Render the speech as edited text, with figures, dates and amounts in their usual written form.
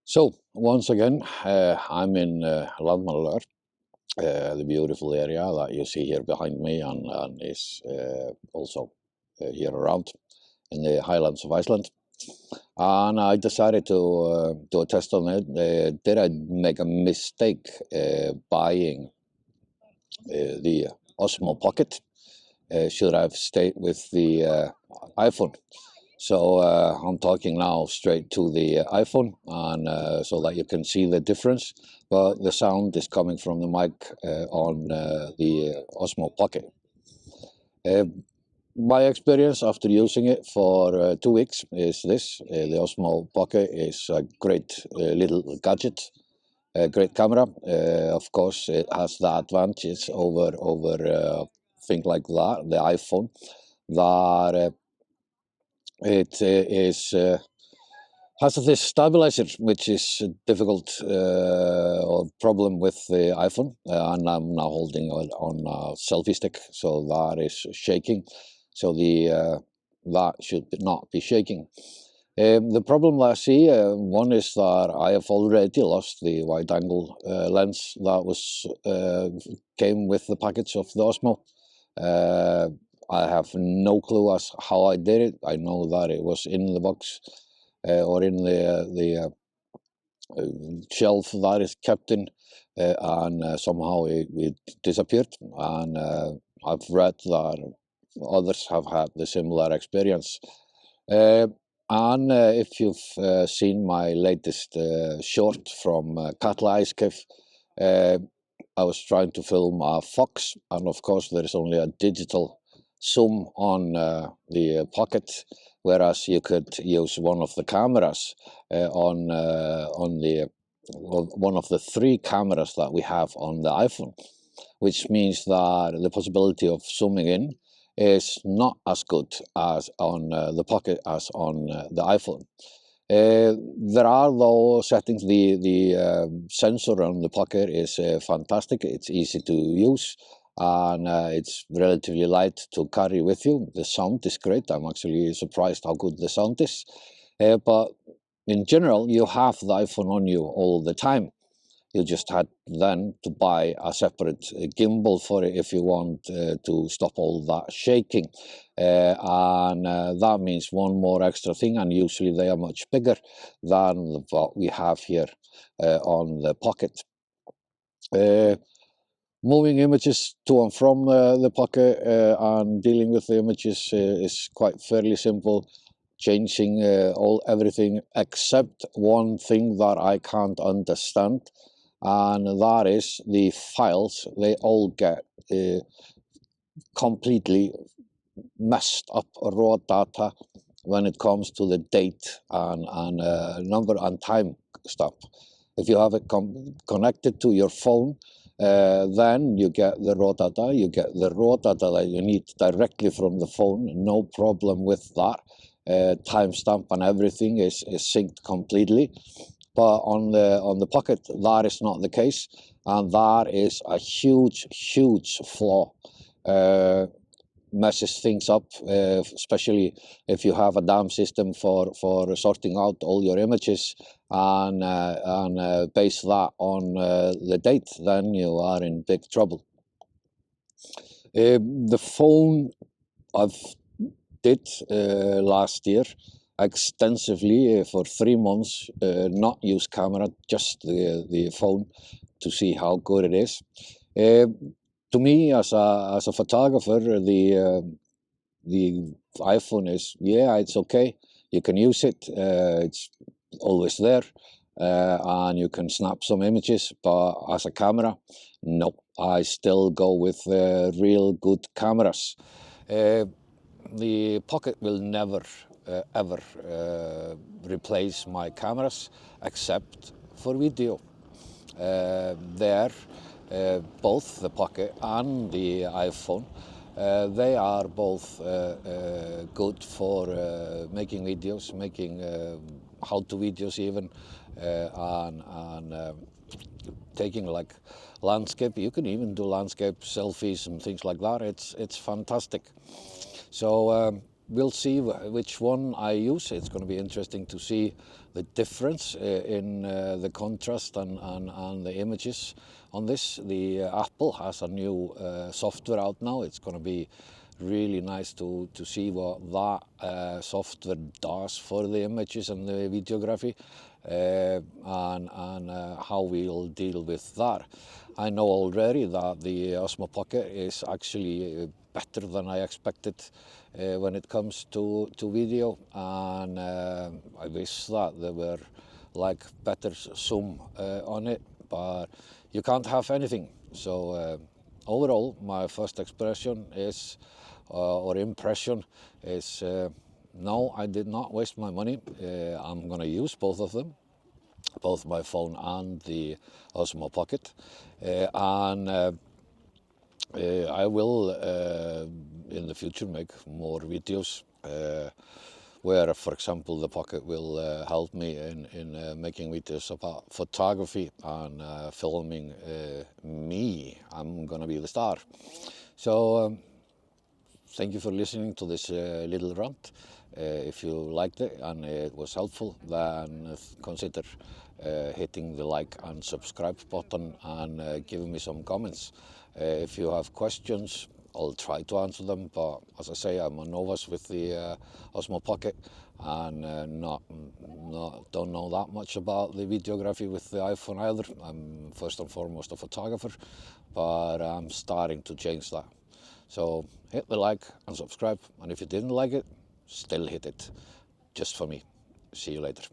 So once again, I'm in Landmannalaugar, the beautiful area that you see here behind me, and is also here around in the highlands of Iceland. And I decided to do a test on it. Did I make a mistake buying the Osmo Pocket? Should I have stayed with the iPhone? So I'm talking now straight to the iPhone, and so that you can see the difference. But the sound is coming from the mic on the Osmo Pocket. My experience after using it for 2 weeks is this. The Osmo Pocket is a great little gadget, a great camera. Of course, it has the advantage over things like that, the iPhone, that it is has this stabilizer, which is difficult or problem with the iPhone, and I'm now holding on a selfie stick, so that is shaking. So the that should not be shaking. The problem that I see, one is that I have already lost the wide-angle lens that was came with the package of the Osmo. I have no clue as how I did it. I know that it was in the box or in the shelf that is kept in, and somehow it disappeared. And I've read that others have had the similar experience. And if you've seen my latest short from Katla Ice Cave, I was trying to film a fox, and of course there is only a digital zoom on the Pocket, whereas you could use one of the cameras on the one of the 3 cameras that we have on the iPhone, which means that the possibility of zooming in is not as good as on the Pocket as on the iPhone. There are though settings. The sensor on the Pocket is fantastic. It's easy to use, and it's relatively light to carry with you. The sound is great. I'm actually surprised how good the sound is. But in general, you have the iPhone on you all the time. You just had then to buy a separate gimbal for it if you want to stop all that shaking. And that means one more extra thing, and usually they are much bigger than what we have here on the Pocket. Moving images to and from the Pocket and dealing with the images is quite fairly simple. Changing everything except one thing that I can't understand, and that is the files. They all get completely messed up raw data when it comes to the date and number and time stuff. If you have it connected to your phone, then you get the raw data. You get the raw data that you need directly from the phone. No problem with that. Timestamp and everything is synced completely. But on the Pocket, that is not the case, and that is a huge flaw. Messes things up, especially if you have a DAM system for sorting out all your images and base that on the date, then you are in big trouble. The phone I've did last year extensively for 3 months, not use camera, just the phone, to see how good it is. To me, as a photographer, the iPhone is, yeah, it's okay. You can use it. It's always there, and you can snap some images. But as a camera, no. I still go with real good cameras. The Pocket will never ever replace my cameras except for video. Both the Pocket and the iPhone, they are both good for making videos, making how-to videos even, and taking like landscape. You can even do landscape selfies and things like that. It's fantastic. So we'll see which one I use. It's going to be interesting to see the difference in the contrast and the images on this. The Apple has a new software out now. It's going to be really nice to see what that software does for the images and the videography, and how we'll deal with that. I know already that the Osmo Pocket is actually better than I expected when it comes to video, and I wish that there were like better zoom on it, but you can't have anything. So overall, my first expression is, or impression is, no, I did not waste my money. I'm going to use both of them, both my phone and the Osmo Pocket, and I will in the future make more videos where, for example, the Pocket will help me in making videos about photography and filming me. I'm gonna be the star. So thank you for listening to this little rant. If you liked it and it was helpful, then consider hitting the like and subscribe button and giving me some comments. If you have questions, I'll try to answer them, but as I say, I'm a novice with the Osmo Pocket, and don't know that much about the videography with the iPhone either. I'm first and foremost a photographer, but I'm starting to change that. So hit the like and subscribe, and if you didn't like it, still hit it, just for me. See you later.